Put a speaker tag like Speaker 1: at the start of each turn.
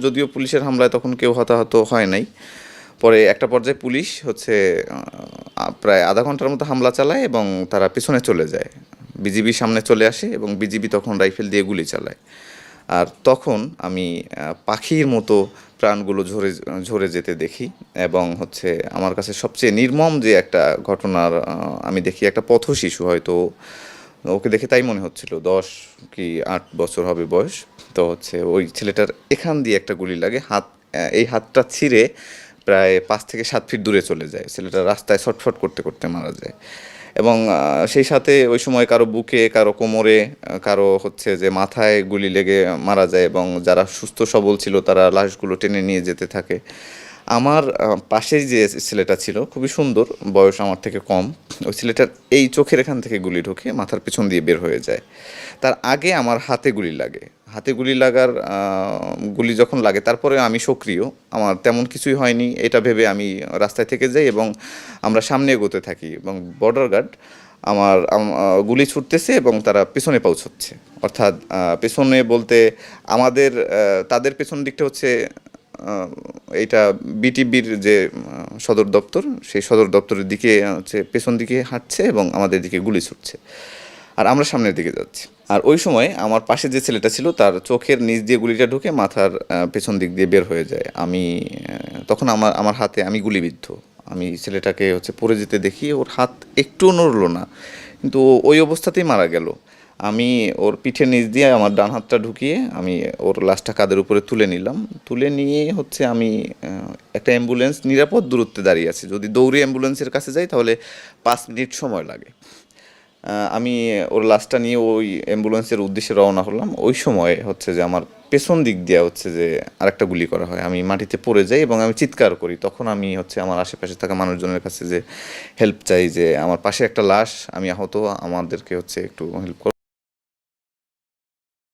Speaker 1: যদিও পুলিশের হামলায় তখন কেউ হতাহত হয় নাই। পরে একটা পর্যায়ে পুলিশ হচ্ছে প্রায় আধা ঘন্টার মতো হামলা চালায় এবং তারা পিছনে চলে যায়। বিজিবি সামনে চলে আসে এবং বিজিবি তখন রাইফেল দিয়ে গুলি চালায়। আর তখন আমি পাখির মতো প্রাণগুলো ঝরে ঝরে যেতে দেখি এবং হচ্ছে আমার কাছে সবচেয়ে নির্মম যে একটা ঘটনার আমি দেখি একটা পথশিশু, হয়তো ওকে দেখে তাই মনে হচ্ছিল 10 কি 8 বছর হবে বয়স। তো হচ্ছে ওই ছেলেটার এখান দিয়ে একটা গুলি লাগে, এই হাতটা ছিঁড়ে প্রায় 5 থেকে 7 ফিট দূরে চলে যায়। ছেলেটা রাস্তায় ছটফট করতে করতে মারা যায়। এবং সেই সাথে ওই সময় কারো বুকে, কারো কোমরে, কারো হচ্ছে যে মাথায় গুলি লেগে মারা যায় এবং যারা সুস্থ সবল ছিল তারা লাশগুলো টেনে নিয়ে যেতে থাকে। আমার পাশেই যে ছেলেটা ছিল খুবই সুন্দর, বয়স আমার থেকে কম, ওই ছেলেটার এই চোখের এখান থেকে গুলি ঢোকে, মাথার পেছন দিয়ে বের হয়ে যায়। তার আগে আমার হাতে গুলি লাগে। হাতে গুলি লাগার গুলি যখন লাগে তারপরে আমি সক্রিয়, আমার তেমন কিছুই হয়নি এটা ভেবে আমি রাস্তায় থেকে যাই এবং আমরা সামনে এগোতে থাকি এবং বর্ডার গার্ড আমার গুলি ছুটতেছে এবং তারা পেছনে পৌঁছচ্ছে। অর্থাৎ পেছনে বলতে আমাদের তাদের পেছন দিকটা হচ্ছে এইটা বিটিবির যে সদর দপ্তর, সেই সদর দপ্তরের দিকে হচ্ছে পেছন দিকে হাঁটছে এবং আমাদের দিকে গুলি ছুটছে, আর আমরা সামনের দিকে যাচ্ছি। আর ওই সময় আমার পাশে যে ছেলেটা ছিল তার চোখের নিচ দিয়ে গুলিটা ঢুকে মাথার পেছন দিক দিয়ে বের হয়ে যায়। আমি তখন আমার হাতে আমি গুলিবিদ্ধ। আমি ছেলেটাকে হচ্ছে পড়ে যেতে দেখি, ওর হাত একটুও নড়লো না, কিন্তু ওই অবস্থাতেই মারা গেল। আমি ওর পিঠের নিচ দিয়ে আমার ডান হাতটা ঢুকিয়ে আমি ওর লাশটা কাঁধের উপরে তুলে নিলাম। তুলে নিয়ে হচ্ছে আমি একটা অ্যাম্বুলেন্স নিরাপদ দূরত্বে দাঁড়িয়ে আছে, যদি দৌড়ে অ্যাম্বুলেন্সের কাছে যাই তাহলে 5 মিনিট সময় লাগে। আমি ওর লাশটা নিয়ে ওই অ্যাম্বুলেন্সের উদ্দেশ্যে রওনা হলাম। ওই সময় হচ্ছে যে আমার পেছন দিক দিয়ে হচ্ছে যে আরেকটা গুলি করা হয়, আমি মাটিতে পড়ে যাই এবং আমি চিৎকার করি। তখন আমি হচ্ছে আমার আশেপাশে থাকা মানুষজনের কাছে যে হেল্প চাই, যে আমার পাশে একটা লাশ, আমি আহত, আমাদেরকে হচ্ছে একটু হেল্প